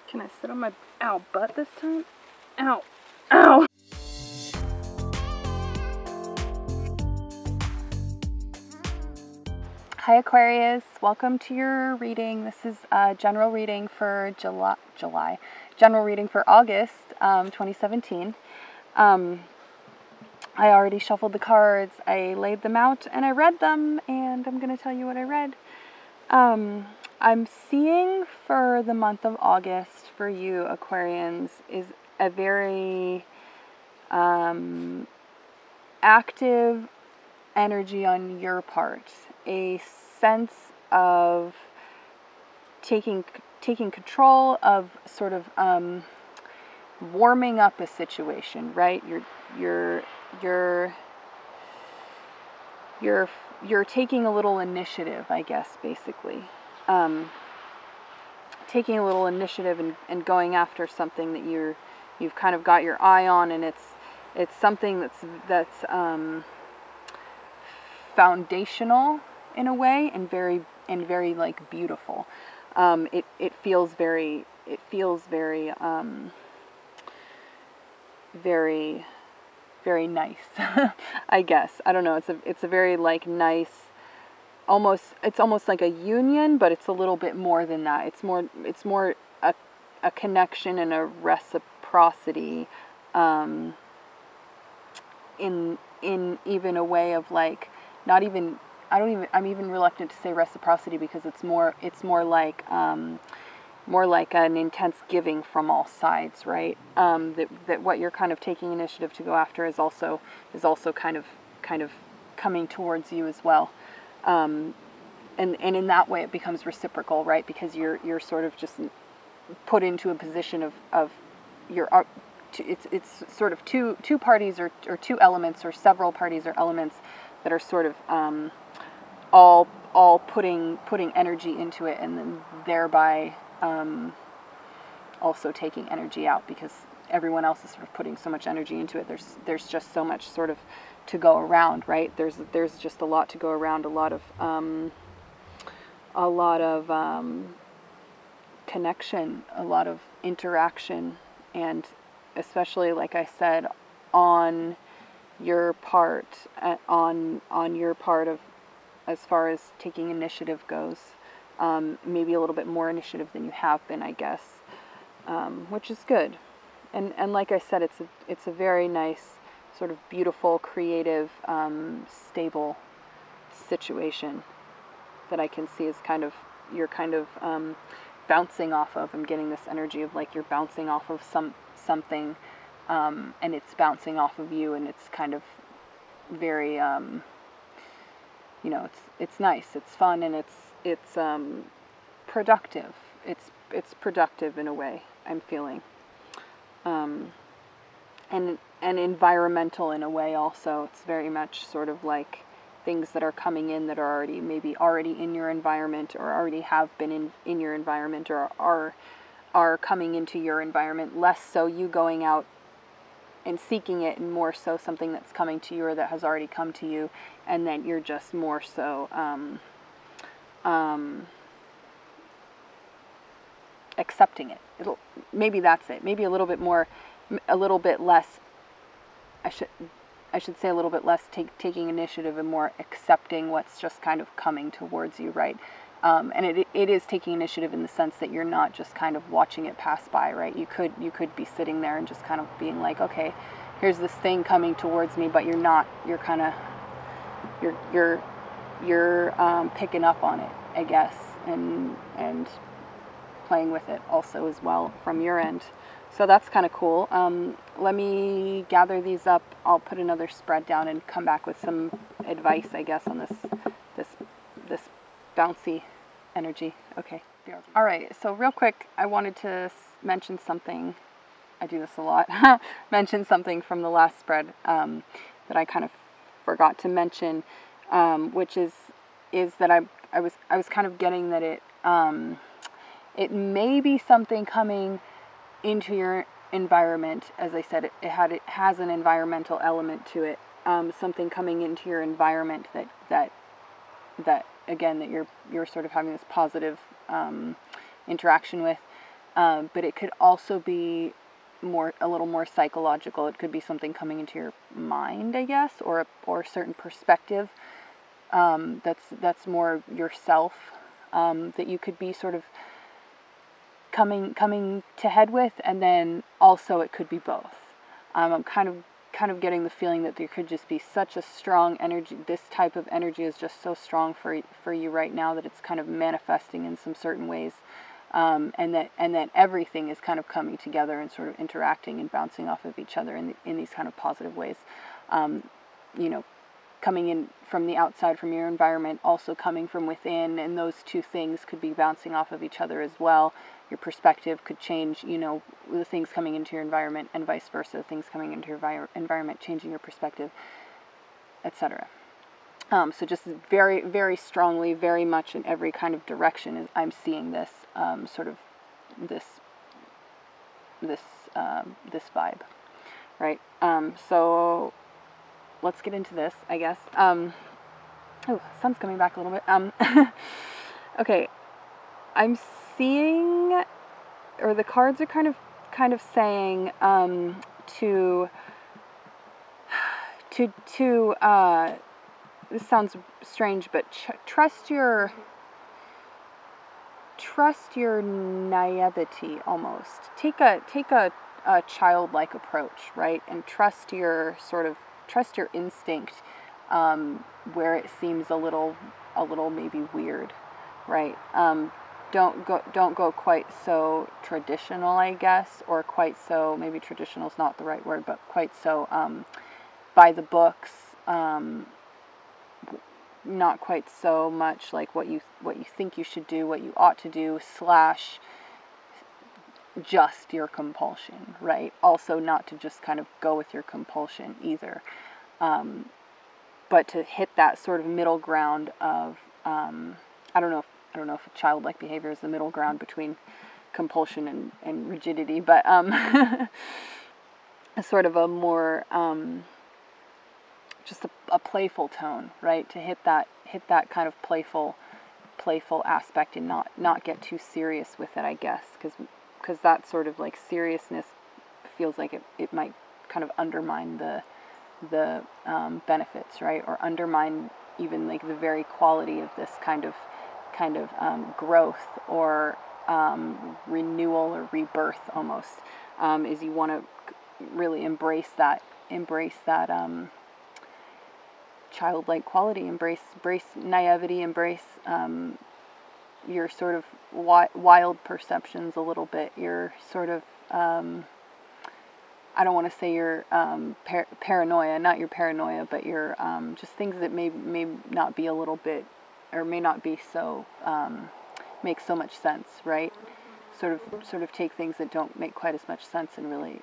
Can I sit on my ow butt this time? Ow. Ow. Hi Aquarius, welcome to your reading. This is a general reading for general reading for August 2017. I already shuffled the cards, I laid them out, and I read them, and I'm going to tell you what I read. I'm seeing for the month of August for you Aquarians is a very active energy on your part, a sense of taking control of sort of warming up a situation, right? You're taking a little initiative, I guess, basically. Taking a little initiative and going after something that you've kind of got your eye on, and it's something that's foundational in a way, and very like beautiful. It feels very very nice. I guess, I don't know, it's a very like nice, it's almost like a union, but it's a little bit more than that. It's more a connection and a reciprocity, in even a way of like, not even, I'm even reluctant to say reciprocity, because it's more like an intense giving from all sides, right? That what you're kind of taking initiative to go after is also kind of coming towards you as well. And in that way it becomes reciprocal, right? Because you're sort of just put into a position of it's sort of two parties or two elements, or several parties or elements that are sort of all putting energy into it, and then thereby also taking energy out, because everyone else is sort of putting so much energy into it. There's just so much sort of to go around, right? There's just a lot to go around, a lot of connection, a lot of interaction, and especially, like I said, on your part of, as far as taking initiative goes, maybe a little bit more initiative than you have been, I guess, which is good. And like I said, it's a very nice, sort of beautiful, creative, stable situation that I can see is you're kind of bouncing off of. I'm getting this energy of like you're bouncing off of something, and it's bouncing off of you, and it's kind of very, it's nice, it's fun, and it's productive. It's productive in a way, I'm feeling. And environmental in a way also. It's very much sort of like things that are coming in that are maybe already in your environment, or already have been in your environment, or are coming into your environment. Less so you going out and seeking it, and more so something that's coming to you, or that has already come to you, and then you're just more so accepting it. Maybe that's it. Maybe a little bit less. I should say a little bit less taking initiative, and more accepting what's just kind of coming towards you, right? And it is taking initiative in the sense that you're not just kind of watching it pass by, right? You could be sitting there and just kind of being like, okay, here's this thing coming towards me, but you're not. You're kind of you're picking up on it, I guess, and playing with it also as well from your end. So that's kind of cool. Let me gather these up. I'll put another spread down and come back with some advice, I guess, on this bouncy energy. Okay. All right. So real quick, I wanted to mention something. I do this a lot. Mention something from the last spread that I kind of forgot to mention, which is that I was kind of getting that it may be something coming into your environment. As I said, it has an environmental element to it. Something coming into your environment that again, that you're sort of having this positive interaction with, but it could also be a little more psychological. It could be something coming into your mind, I guess, or a certain perspective that's more yourself, that you could be sort of coming to head with, and then also it could be both. I'm kind of getting the feeling that there could just be such a strong energy. This type of energy is just so strong for you right now that it's kind of manifesting in some certain ways, and that everything is kind of coming together and sort of interacting and bouncing off of each other in these kind of positive ways. You know, coming in from the outside, from your environment, also coming from within, and those two things could be bouncing off of each other as well. Your perspective could change, you know, the things coming into your environment, and vice versa, things coming into your environment changing your perspective, etc. So just very, very strongly, very much in every kind of direction, I'm seeing this sort of this vibe, right? So let's get into this, I guess. Oh, sun's coming back a little bit. Okay, I'm seeing, or the cards are kind of saying to this sounds strange, but trust your naivety almost. Take a childlike approach, right? And trust your instinct, where it seems a little maybe weird, right? Don't go quite so traditional, I guess, or quite so, maybe traditional is not the right word, but quite so by the books, not quite so much like what you think you should do, what you ought to do, / just your compulsion, right? Also not to just kind of go with your compulsion either, but to hit that sort of middle ground of, I don't know if childlike behavior is the middle ground between compulsion and rigidity, but a sort of a more just a playful tone, right? To hit that kind of playful aspect, and not get too serious with it, I guess, because that sort of like seriousness feels like it might kind of undermine the benefits, right? Or undermine even like the very quality of this kind of growth, or renewal, or rebirth almost, is you want to really embrace that childlike quality, embrace naivety, embrace your sort of wild perceptions a little bit, your sort of I don't want to say your paranoia, not your paranoia, but your just things that may not be a little bit, or may not be so make so much sense, right? Sort of take things that don't make quite as much sense and really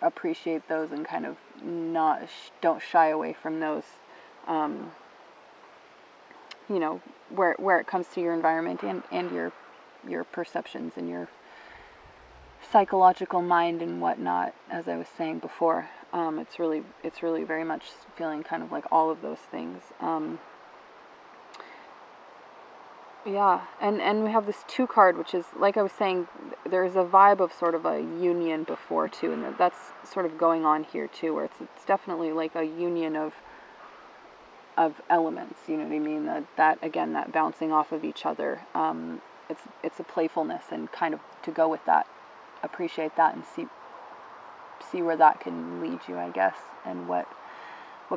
appreciate those, and kind of don't shy away from those. You know, where it comes to your environment and your perceptions and your psychological mind and whatnot. As I was saying before, it's really very much feeling kind of like all of those things. Yeah, and we have this 2 card, which is, like I was saying, there's a vibe of sort of a union before too, and that's sort of going on here too, where it's definitely like a union of elements, you know what I mean? That again, that bouncing off of each other. It's a playfulness, and kind of to go with that, appreciate that, and see where that can lead you, I guess, and what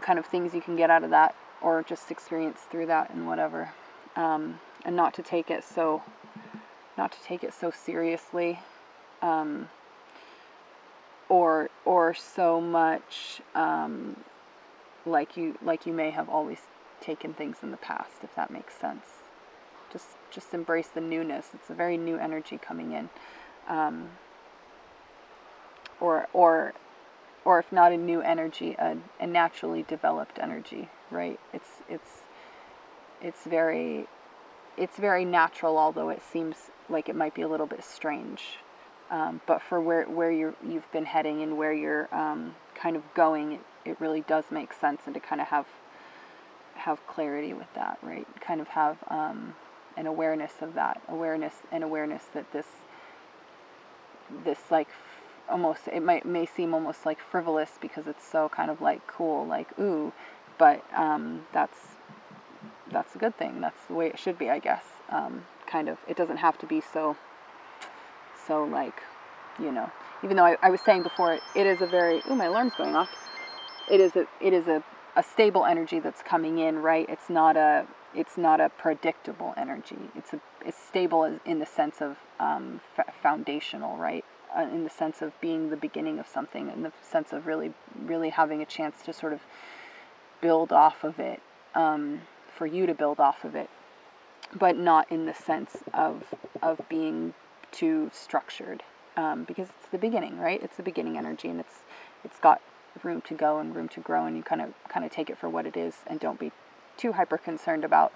kind of things you can get out of that, or just experience through that, and whatever. And not to take it so seriously, or so much like you may have always taken things in the past, if that makes sense. Just embrace the newness. It's a very new energy coming in, or if not a new energy, a naturally developed energy, right? It's very natural, although it seems like it might be a little bit strange. But for where you've been heading, and where you're kind of going, it really does make sense, and to kind of have clarity with that, right? Kind of have an awareness of that, awareness that this like almost, it may seem almost like frivolous because it's so kind of like cool, like ooh, but that's a good thing. That's the way it should be, I guess. Kind of, it doesn't have to be so like, you know, even though I was saying before, it is a very, ooh, my alarm's going off. It is a stable energy that's coming in, right? It's not a predictable energy. It's stable in the sense of foundational, right? In the sense of being the beginning of something, in the sense of really having a chance to sort of build off of it, for you to build off of it, but not in the sense of being too structured, because it's the beginning, right? It's the beginning energy, and it's got room to go and room to grow, and you kind of take it for what it is, and don't be too hyper concerned about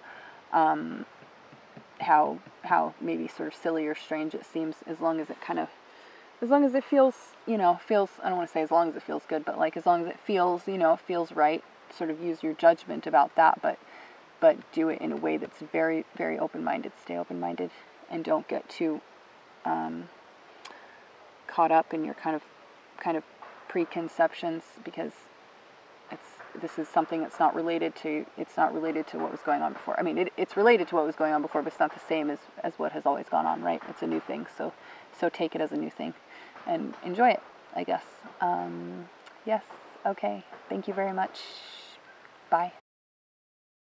how maybe sort of silly or strange it seems, as long as it feels, you know, I don't want to say as long as it feels good, but like as long as it feels, you know, feels right. Sort of use your judgment about that, but do it in a way that's very, very open-minded. Stay open-minded, and don't get too caught up in your kind of preconceptions, because this is something that's not related to what was going on before. I mean, it's related to what was going on before, but it's not the same as what has always gone on, right? It's a new thing, so take it as a new thing and enjoy it, I guess. Yes, okay. Thank you very much. Bye.